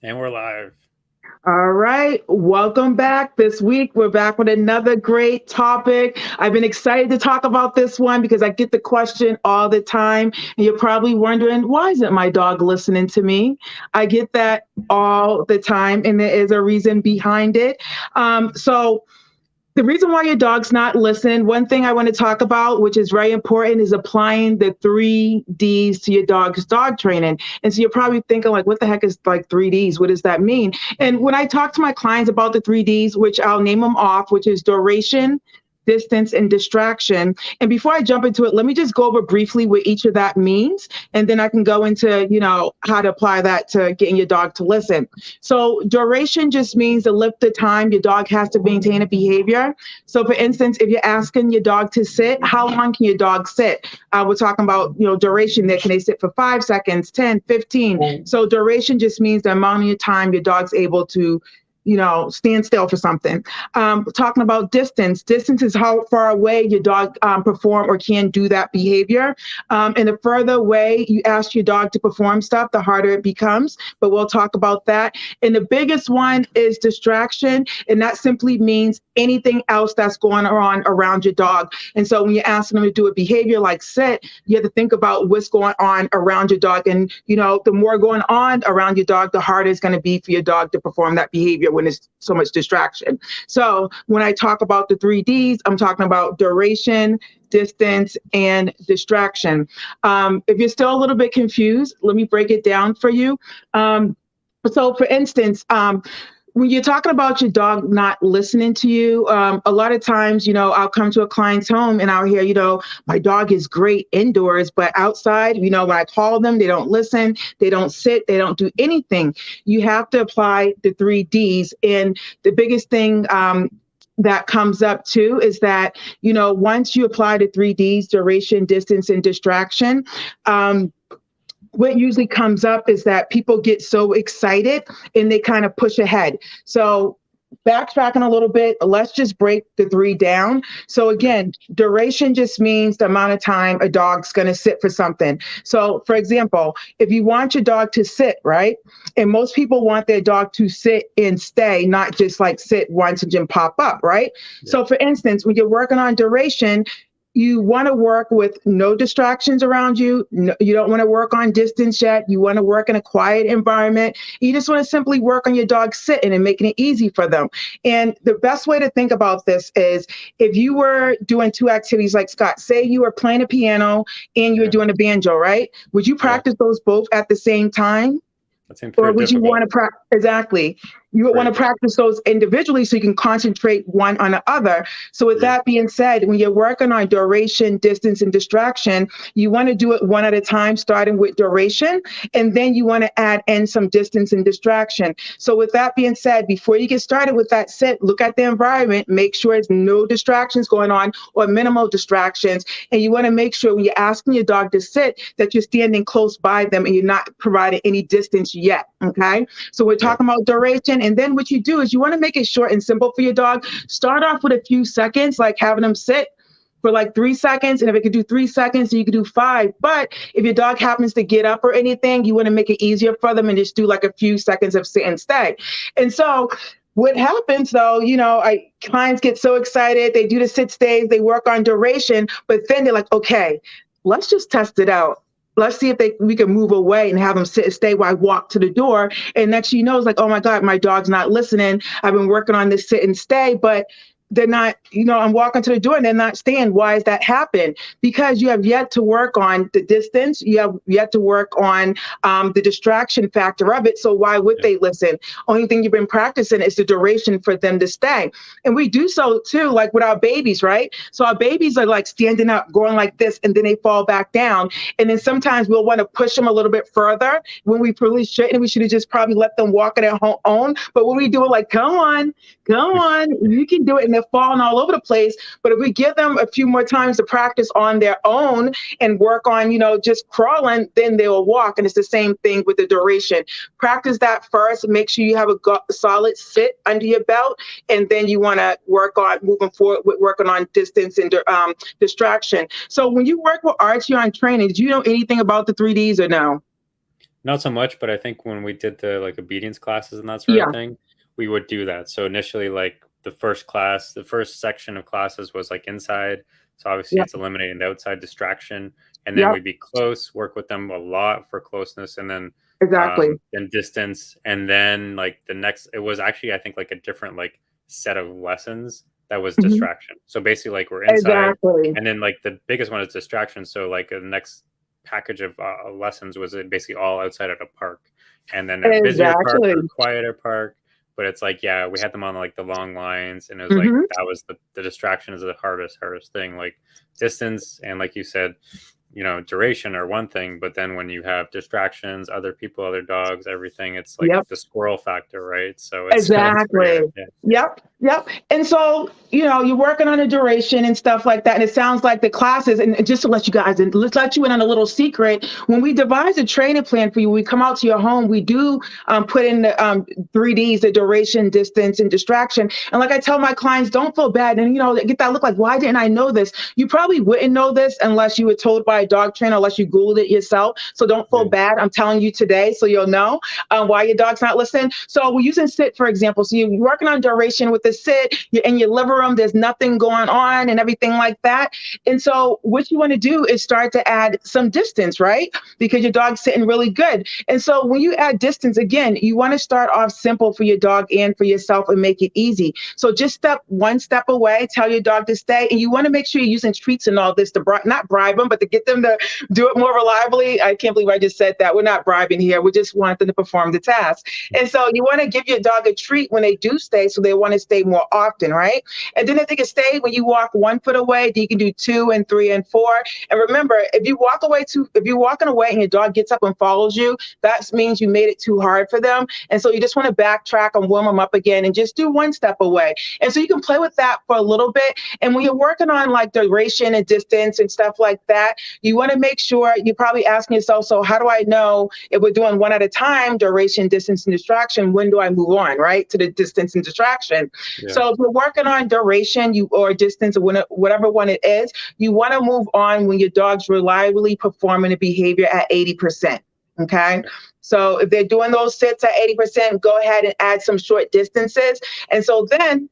And we're live. All right, welcome back. This week, we're back with another great topic. I've been excited to talk about this one because I get the question all the time. And you're probably wondering, why isn't my dog listening to me? I get that all the time, and there is a reason behind it. So, the reason why your dog's not listening, one thing I want to talk about, which is very important, is applying the 3Ds to your dog's dog training. And so you're probably thinking, like, what the heck is like 3Ds? What does that mean? And when I talk to my clients about the 3Ds, which I'll name them off, which is duration, distance, and distraction. And before I jump into it, let me just go over briefly what each of that means. And then I can go into, how to apply that to getting your dog to listen. So duration just means the length of time your dog has to maintain a behavior. So for instance, if you're asking your dog to sit, how long can your dog sit? We're talking about, duration there. Can they sit for 5 seconds, 10, 15? So duration just means the amount of time your dog's able to stand still for something. Talking about distance. Distance is how far away your dog perform or can do that behavior. And the further away you ask your dog to perform stuff, the harder it becomes. But we'll talk about that. And the biggest one is distraction. And that simply means anything else that's going on around your dog. And so when you're asking them to do a behavior like sit, you have to think about what's going on around your dog. And, the more going on around your dog, the harder it's going to be for your dog to perform that behavior when there's so much distraction. So when I talk about the 3Ds, I'm talking about duration, distance, and distraction. If you're still a little bit confused, let me break it down for you. So for instance, when you're talking about your dog not listening to you, a lot of times, I'll come to a client's home and I'll hear, my dog is great indoors, but outside, when I call them, they don't listen, they don't sit, they don't do anything. You have to apply the 3Ds. And the biggest thing, that comes up too is that, once you apply the 3Ds, duration, distance, and distraction, what usually comes up is that people get so excited and they kind of push ahead. So backtracking a little bit, let's just break the three down. So again, duration just means the amount of time a dog's going to sit for something. So for example, if you want your dog to sit, right? And most people want their dog to sit and stay, not just like sit once and then pop up, right? Yeah. So for instance, when you're working on duration, you want to work with no distractions around you. No, you don't want to work on distance yet. You want to work in a quiet environment. You just want to simply work on your dog sitting and making it easy for them. And the best way to think about this is if you were doing two activities like Scott, say you were playing a piano and you were Yeah. doing a banjo, right? Would you Yeah. practice those both at the same time? That seems Or pretty would you want difficult. to practice? Exactly. You would want Pretty to practice those individually so you can concentrate one on the other. So with Yeah. that being said, when you're working on duration, distance, and distraction, you want to do it one at a time, starting with duration, and then you want to add in some distance and distraction. So with that being said, before you get started with that sit, look at the environment, make sure there's no distractions going on or minimal distractions. And you want to make sure when you're asking your dog to sit that you're standing close by them and you're not providing any distance yet. Okay. So we're Yeah. talking about duration. And then what you do is you want to make it short and simple for your dog. Start off with a few seconds, like having them sit for like 3 seconds. And if it could do 3 seconds, you could do five. But if your dog happens to get up or anything, you want to make it easier for them and just do like a few seconds of sit and stay. And so what happens though, clients get so excited, they do the sit stays, they work on duration, but then they're like, okay, let's just test it out. Let's see if we can move away and have them sit and stay while I walk to the door. And next you know, it's like, oh my God, my dog's not listening. I've been working on this sit and stay, but they're not, I'm walking to the door and they're not staying. Why is that happen? Because you have yet to work on the distance. You have yet to work on the distraction factor of it. So why would Yeah. they listen? Only thing you've been practicing is the duration for them to stay. And we do so too, like with our babies, right? So our babies are like standing up, going like this, and then they fall back down. And then sometimes we'll want to push them a little bit further when we really shouldn't. We should have just probably let them walk on their own. But when we do it, like, come on, you can do it. And they're falling all over the place. But if we give them a few more times to practice on their own and work on, just crawling, then they will walk. And it's the same thing with the duration. Practice that first. Make sure you have a solid sit under your belt. And then you want to work on moving forward with working on distance and distraction. So when you work with Archie on training, did you know anything about the 3Ds or no? Not so much, but I think when we did the like obedience classes and that sort of Yeah, thing, we would do that. So initially, like the first section of classes was like inside. So obviously yeah, it's eliminating the outside distraction. And then yeah, we'd be close, work with them a lot for closeness, and exactly. then distance. And then like the next, it was actually, I think, like a different like set of lessons that was Mhm. distraction. So basically like we're inside, Exactly. and then like the biggest one is distraction. So like the next package of lessons was basically all outside at a park, and then a busier park Exactly. or a quieter park. But it's like, yeah, we had them on like the long lines, and it was like Hmm. that was the distraction is the hardest thing. Like distance and like you said, duration are one thing, but then when you have distractions, other people, other dogs, everything, it's like Yep. the squirrel factor, right? So it's pretty Exactly. hard. Yeah, Yep. Yep. And so, you're working on a duration and stuff like that. And it sounds like the classes, and just to let you guys, and let's let you in on a little secret. When we devise a training plan for you, we come out to your home, we do put in the 3Ds, the duration, distance, and distraction. And like I tell my clients, don't feel bad. And, they get that look like, why didn't I know this? You probably wouldn't know this unless you were told by a dog trainer, unless you Googled it yourself. So don't feel yeah, bad. I'm telling you today so you'll know why your dog's not listening. So we're using sit, for example. So you're working on duration with the sit, you're in your living room, there's nothing going on and everything like that. And so what you want to do is start to add some distance, right? Because your dog's sitting really good. And so when you add distance, again, you want to start off simple for your dog and for yourself and make it easy. So just step one step away, tell your dog to stay. And you want to make sure you're using treats and all this to not bribe them, but to get them to do it more reliably. I can't believe I just said that. We're not bribing here. We just want them to perform the task. And so you want to give your dog a treat when they do stay, so they want to stay more often, right? And then if they can stay when you walk 1 foot away, then you can do 2 and 3 and 4. And remember, if you're walking away and your dog gets up and follows you, that means you made it too hard for them. And so you just want to backtrack and warm them up again and just do 1 step away. And so you can play with that for a little bit. And when you're working on like duration and distance and stuff like that, you want to make sure you're probably asking yourself, so how do I know if we're doing one at a time, duration, distance, and distraction, when do I move on, right, to the distance and distraction? yeah, So if we're working on duration or distance or whatever one it is, you want to move on when your dog's reliably performing a behavior at 80%. Okay. So if they're doing those sits at 80%, go ahead and add some short distances. And so then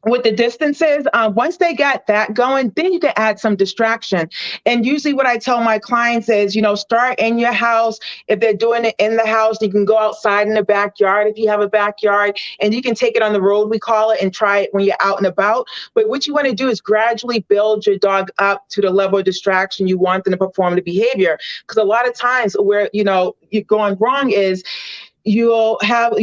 with the distances, once they got that going, then you can add some distraction. And usually, what I tell my clients is, start in your house. If they're doing it in the house, you can go outside in the backyard if you have a backyard, and you can take it on the road, we call it, and try it when you're out and about. But what you want to do is gradually build your dog up to the level of distraction you want them to perform the behavior. Because a lot of times where, you're going wrong is you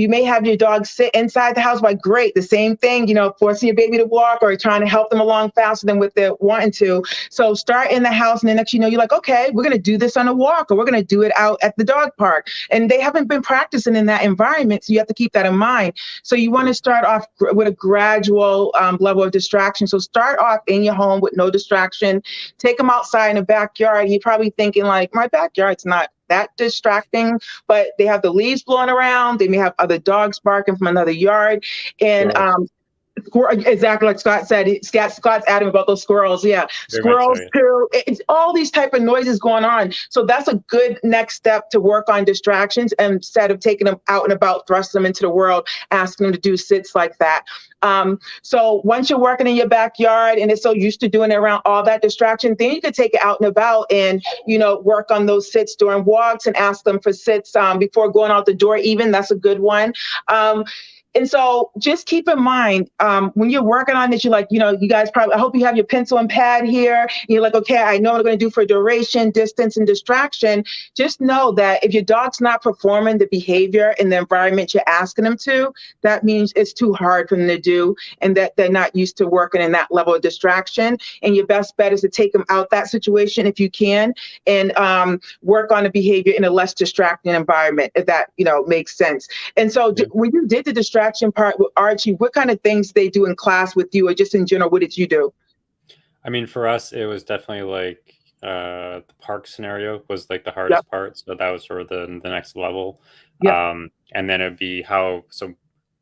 may have your dog sit inside the house, but great, the same thing, forcing your baby to walk or trying to help them along faster than what they're wanting to. So start in the house, and then next you're like, okay, we're going to do this on a walk, or we're going to do it out at the dog park. And they haven't been practicing in that environment, so you have to keep that in mind. So you want yeah, to start off with a gradual level of distraction. So start off in your home with no distraction. Take them outside in the backyard. You're probably thinking like, my backyard's not that distracting, but they have the leaves blowing around. They may have other dogs barking from another yard. And squirrels, exactly like Scott said, Scott's adding about those squirrels. Yeah, very much so. squirrels too. It's all these type of noises going on. So that's a good next step to work on distractions instead of taking them out and about, thrusting them into the world, asking them to do sits like that. So once you're working in your backyard and it's so used to doing it around all that distraction, then you can take it out and about and work on those sits during walks and ask them for sits before going out the door. Even that's a good one. And so just keep in mind when you're working on this, you're like, you guys probably, I hope you have your pencil and pad here. You're like, okay, I know what I'm going to do for duration, distance, and distraction. Just know that if your dog's not performing the behavior in the environment you're asking them to, that means it's too hard for them to do and that they're not used to working in that level of distraction. And your best bet is to take them out that situation if you can and work on the behavior in a less distracting environment, if that, makes sense. And so Yeah. when you did the distraction part with Archie, what kind of things they do in class with you or just in general, what did you do? I mean, for us, it was definitely like the park scenario was like the Yep. hardest part. So that was sort of the next level. Yep. And then it'd be how, so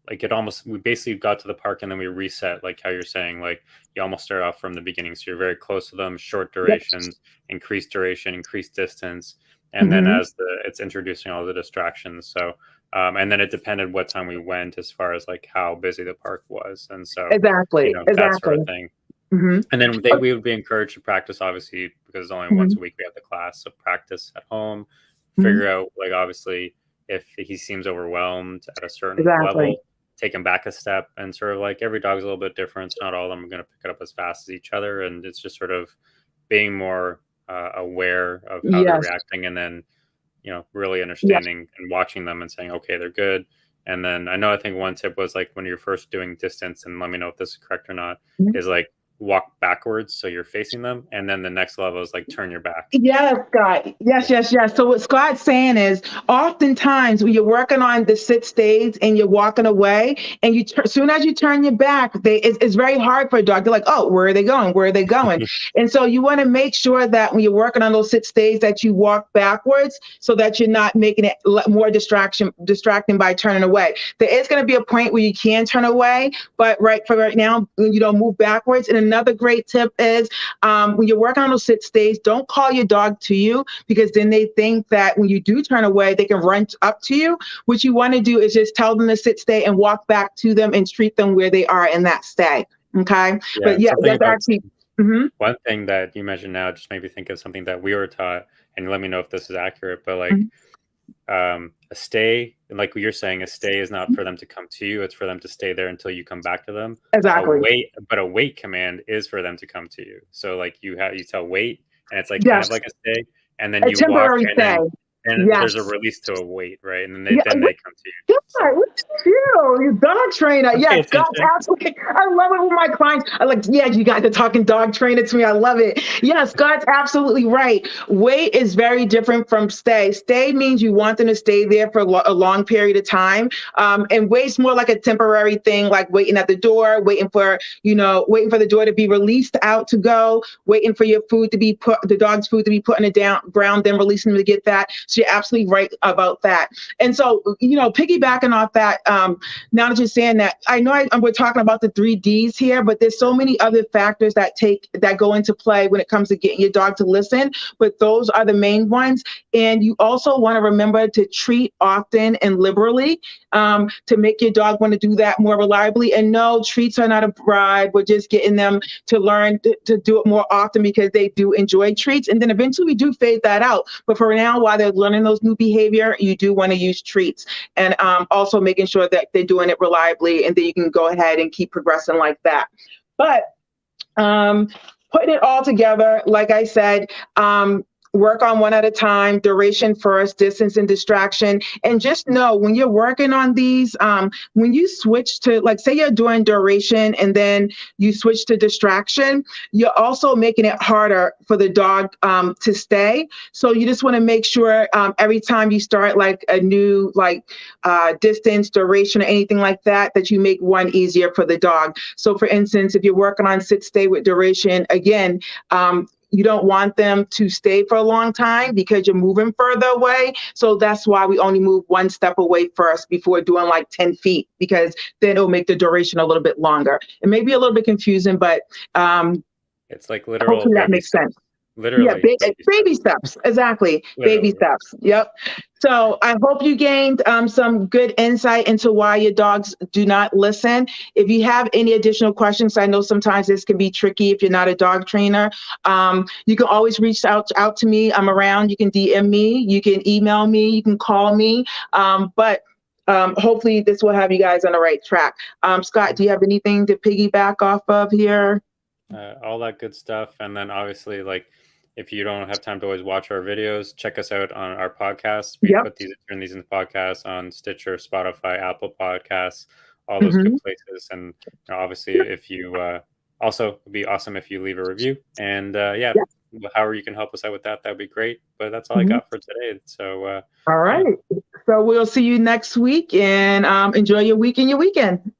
like it almost, we basically got to the park and then we reset, like how you're saying, like you almost start off from the beginning. So you're very close to them, short Yep. durations, increased duration, increased distance. and then as it's introducing all the distractions. So and then it depended what time we went as far as like how busy the park was, and so Exactly. that sort Exactly. of thing. Mm-hmm. And then we would be encouraged to practice, obviously, because only once a week we have the class. So practice at home, figure out, like, obviously, if he seems overwhelmed at a certain level, take him back a step, and sort of like every dog's a little bit different. So not all of them are going to pick it up as fast as each other. And it's just sort of being more aware of how they're reacting, and then, really understanding and watching them and saying, okay, they're good. And then I think one tip was like when you're first doing distance, and let me know if this is correct or not, is like walk backwards so you're facing them, and then the next level is like turn your back. Yes, Scott. Yes. So what Scott's saying is, oftentimes when you're working on the sit stays and you're walking away, and as soon as you turn your back, it's very hard for a dog. They're like, oh, where are they going? Where are they going? And so you want to make sure that when you're working on those sit stays that you walk backwards, so that you're not making it more distracting by turning away. There is going to be a point where you can turn away, but right now, you don't move backwards. And another great tip is, when you're working on those sit stays, don't call your dog to you, because then they think that when you do turn away, they can run up to you. What you want to do is just tell them to sit, stay, and walk back to them and treat them where they are in that stay. Okay. But that's actually one thing that you mentioned now just made me think of something that we were taught, and let me know if this is accurate, but like a stay, like what you're saying, a stay is not for them to come to you, it's for them to stay there until you come back to them. Exactly. But a wait command is for them to come to you. So like you tell wait, and it's like kind of like a stay, and then you walk, and there's a release to a wait, right? And then they come to you. Yeah, look at you dog trainer. Yes, Scott's absolutely. I love it with my clients. I like, you guys are talking dog trainer to me. I love it. Yes, Scott's absolutely right. Wait is very different from stay. Stay means you want them to stay there for a long period of time. And wait's more like a temporary thing, like waiting at the door, waiting for the door to be released out to go, waiting for your food to be put, the dog's food to be put on the ground, then releasing them to get that. So you're absolutely right about that. And so, piggybacking off that, now that you're saying that, I know we're talking about the 3 Ds here, but there's so many other factors that go into play when it comes to getting your dog to listen, but those are the main ones. And you also want to remember to treat often and liberally, to make your dog want to do that more reliably. And no, treats are not a bribe. We're just getting them to learn to do it more often, because they do enjoy treats. And then eventually we do fade that out. But for now, while they're learning those new behavior, you do want to use treats, and also making sure that they're doing it reliably, and then you can go ahead and keep progressing like that. But putting it all together, like I said, work on one at a time, duration first, distance and distraction. And just know when you're working on these, when you switch to, like, say you're doing duration and then you switch to distraction, you're also making it harder for the dog to stay. So you just want to make sure every time you start like a new distance, duration, or anything like that, that you make one easier for the dog. So for instance, if you're working on sit, stay with duration, again, you don't want them to stay for a long time because you're moving further away. So that's why we only move one step away first before doing like 10 feet, because then it'll make the duration a little bit longer. It may be a little bit confusing, but it's like literal. Hopefully that makes sense. Literally. Yeah, baby steps. Exactly. Literally. Baby steps. Yep. So I hope you gained some good insight into why your dogs do not listen. If you have any additional questions, I know sometimes this can be tricky if you're not a dog trainer. You can always reach out to me. I'm around. You can DM me. You can email me. You can call me. But hopefully this will have you guys on the right track. Scott, do you have anything to piggyback off of here? All that good stuff. And then obviously, like, if you don't have time to always watch our videos, check us out on our podcasts. We turn these into podcasts on Stitcher, Spotify, Apple Podcasts, all those good places. And obviously, if you also, it'd be awesome if you leave a review. And however you can help us out with that, that'd be great. But that's all I got for today. So all right. So we'll see you next week, and enjoy your week and your weekend.